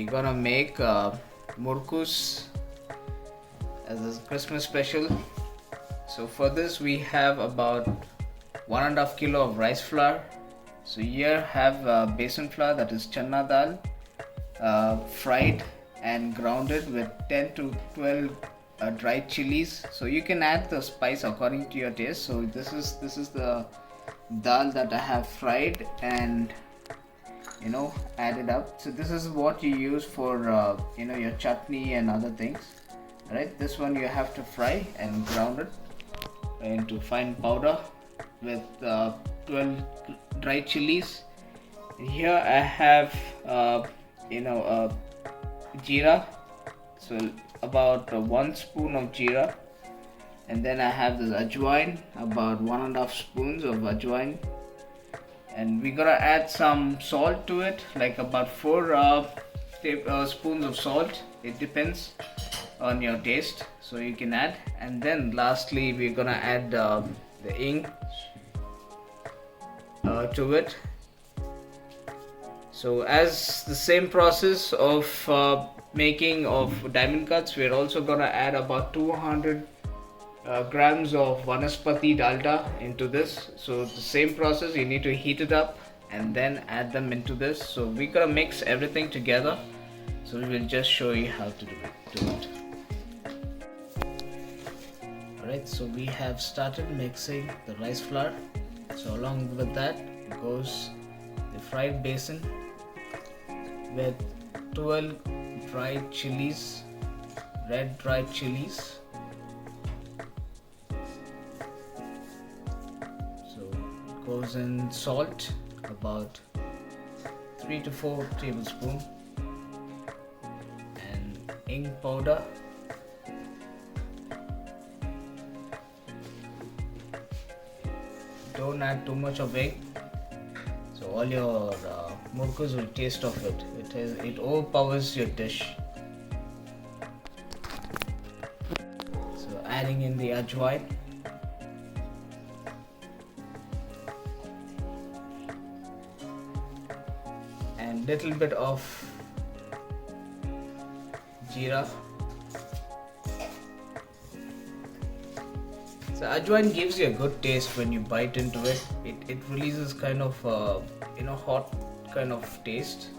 we're gonna make Murukus as a Christmas special. So for this we have about 1.5 kilo of rice flour. So here have besan flour, that is chana dal, fried and grounded with 10 to 12 dried chilies. So you can add the spice according to your taste. So this is the dal that I have fried and added up. So this is what you use for your chutney and other things. Alright, this one you have to fry and ground it into fine powder with 12 dried chilies. Here I have jeera, so about 1 spoon of jeera, and then I have this ajwain, about 1.5 spoons of ajwain, and we're gonna add some salt to it, like about 4 spoons of salt. It depends on your taste, so you can add. And then lastly we're gonna add the ink to it. So as the same process of making of diamond cuts, we're also gonna add about 200 grams of vanaspati dalda into this. So the same process, you need to heat it up and then add them into this. So we're gonna mix everything together. So we will just show you how to do it. Alright, so we have started mixing the rice flour. So along with that goes the fried besan with 12 dried chilies, red dried chilies. So it goes in salt, about 3 to 4 tablespoons, and ink powder, don't add too much of ink, so all your murukus will taste of it. It overpowers your dish. So adding in the ajwain, and little bit of jeera. So ajwain gives you a good taste when you bite into it. It releases kind of hot kind of taste,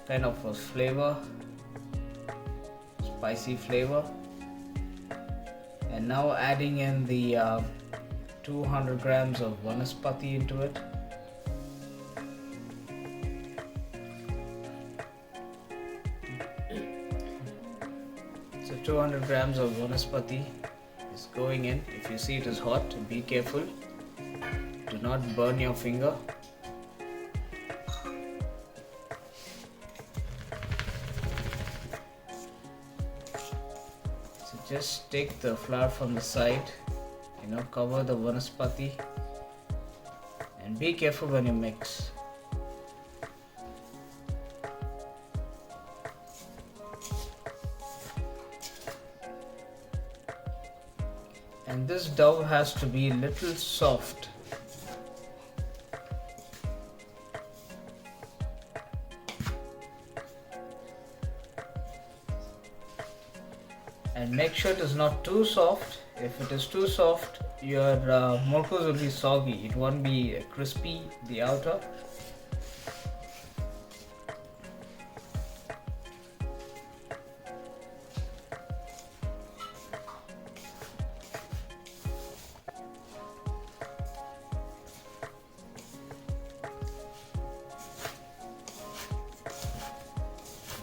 kind of a flavor, spicy flavor. And now adding in the 200 grams of vanaspati into it. So 200 grams of vanaspati is going in. If you see it is hot, be careful. Do not burn your finger. So just take the flour from the side, cover the vanaspati, and be careful when you mix. And this dough has to be little soft. And make sure it is not too soft. If it is too soft, your murukus will be soggy. It won't be crispy, the outer.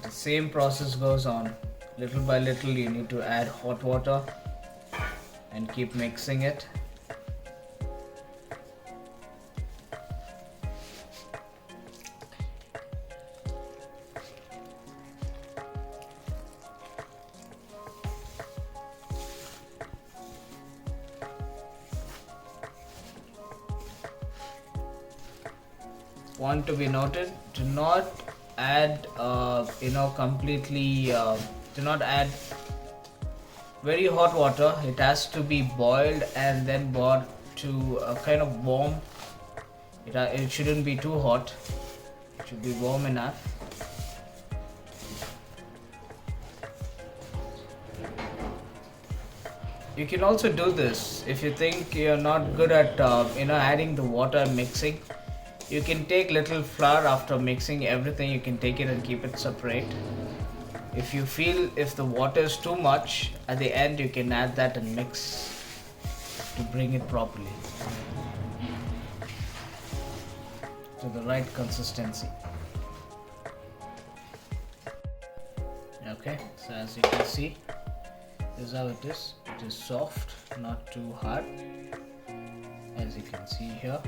The same process goes on. Little by little you need to add hot water and keep mixing it. One to be noted, do not add do not add very hot water. It has to be boiled and then brought to a kind of warm. It shouldn't be too hot. It should be warm enough. You can also do this if you think you're not good at adding the water and mixing. You can take little flour after mixing everything. You can take it and keep it separate. If you feel if the water is too much, at the end you can add that and mix to bring it properly to the right consistency. Okay, so as you can see, this is how it is. It is soft, not too hard, as you can see here.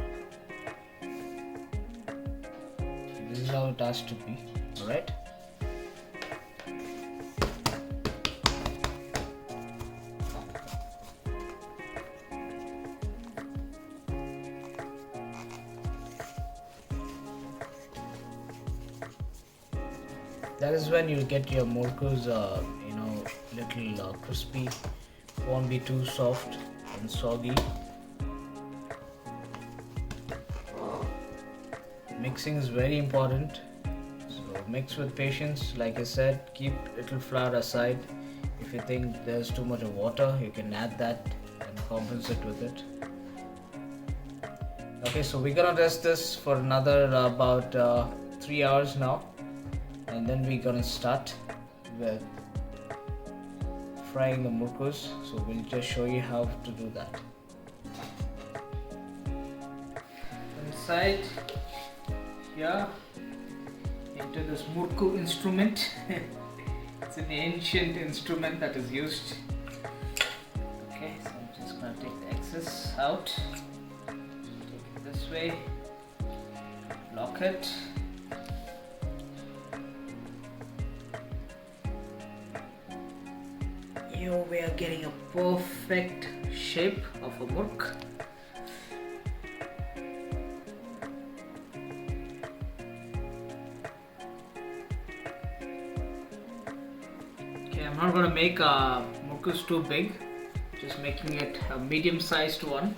This is how it has to be. Alright. That is when you get your Murukus, little crispy. Won't be too soft and soggy. Mixing is very important. So mix with patience. Like I said, keep little flour aside. If you think there's too much of water, you can add that and compensate with it. Okay, so we're gonna rest this for another about 3 hours now. And then we're gonna start with frying the murukus. So we'll just show you how to do that. Inside here, into this Muruku instrument. It's an ancient instrument that is used. Okay, so I'm just gonna take the excess out. Take it this way. Lock it. Here we are getting a perfect shape of a muruk. Okay, I'm not going to make murukus too big, just making it a medium sized one.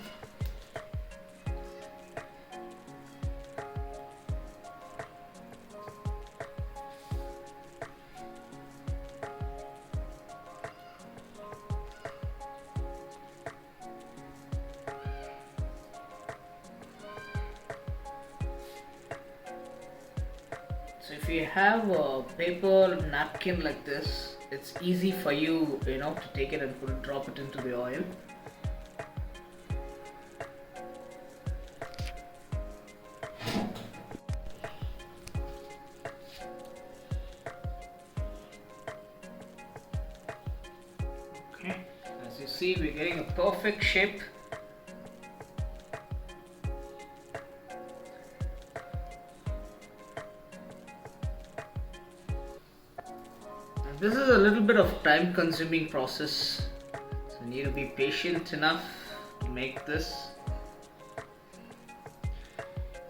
So if you have a paper napkin like this, it's easy for you, to take it and drop it into the oil. Okay, as you see, we're getting a perfect shape. This is a little bit of time consuming process, so you need to be patient enough to make this.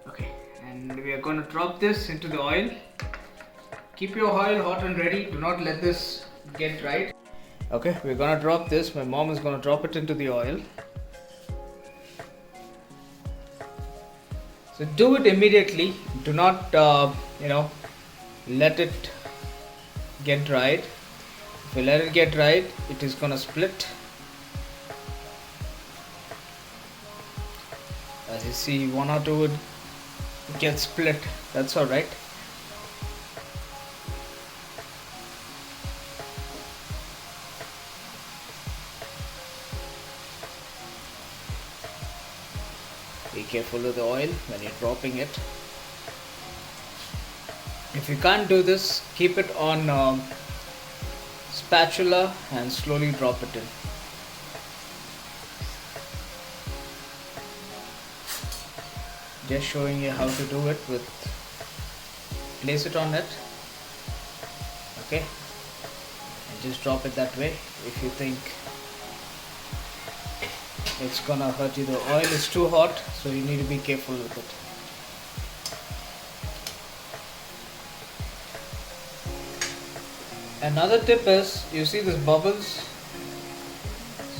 Okay, and we are going to drop this into the oil. Keep your oil hot and ready, do not let this get dried. Okay, we're going to drop this. My mom is going to drop it into the oil. So do it immediately, do not let it get dried. If you let it get dried, it is gonna split. As you see, one or two would get split. That's all right. Be careful with the oil when you're dropping it. If you can't do this, keep it on spatula and slowly drop it in. Just showing you how to do it with, place it on it, okay, and just drop it that way. If you think it's gonna hurt you, the oil is too hot, so you need to be careful with it. Another tip is, you see this bubbles,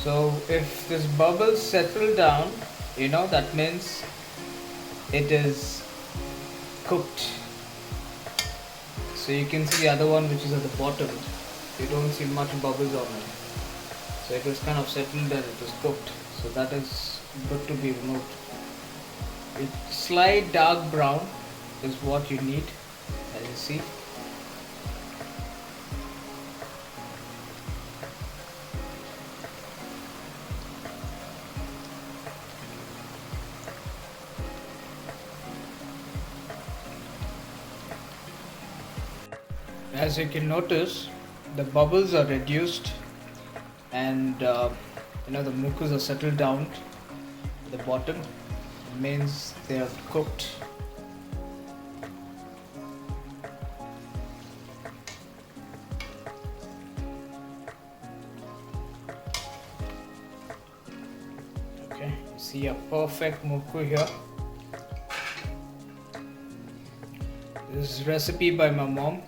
so if this bubbles settle down, that means it is cooked. So you can see the other one which is at the bottom, you don't see much bubbles on it. So it was kind of settled and it was cooked. So that is good to be removed. A slight dark brown is what you need, as you see. As you can notice, the bubbles are reduced and the mukus are settled down at the bottom. It means they are cooked. Okay, you see a perfect muruku here. This is recipe by my mom.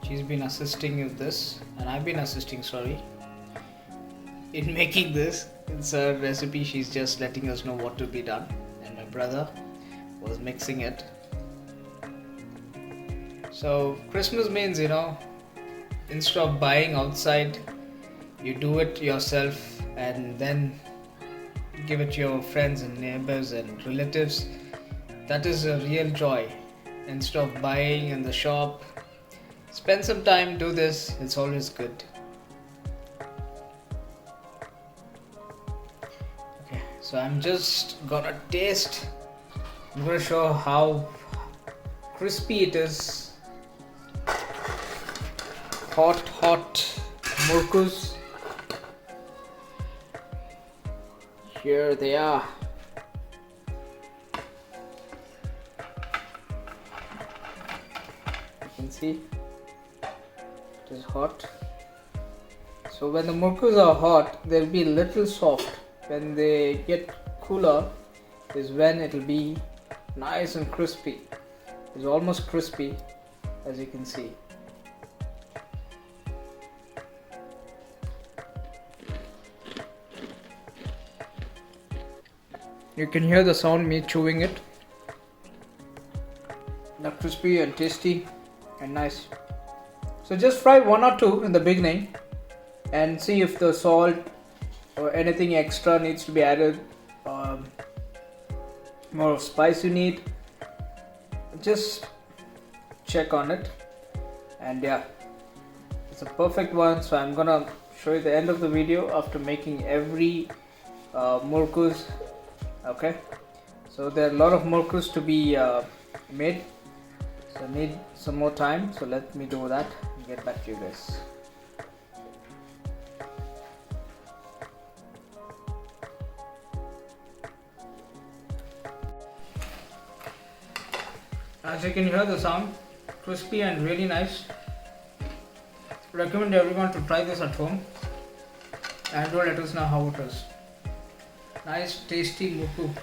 She's been assisting with this, and I've been assisting, in making this. It's a recipe, she's just letting us know what to be done, and my brother was mixing it. So Christmas means, instead of buying outside, you do it yourself and then give it to your friends and neighbors and relatives. That is a real joy. Instead of buying in the shop, spend some time, do this, it's always good. Okay, so I'm just gonna taste. I'm gonna show how crispy it is. Hot murukus. Here they are. You can see it is hot. So when the murukus are hot, they'll be a little soft. When they get cooler is when it'll be nice and crispy. It's almost crispy, as you can see. You can hear the sound me chewing it. They're crispy and tasty and nice. So just fry one or two in the beginning and see if the salt or anything extra needs to be added, more spice you need. Just check on it, and yeah, it's a perfect one. So I'm gonna show you the end of the video after making every murukus. Okay, so there are a lot of murukus to be made, so I need some more time, so let me do that and get back to you guys. As you can hear the sound, crispy and really nice. Recommend everyone to try this at home and do let us know how it is. Nice tasty muruku.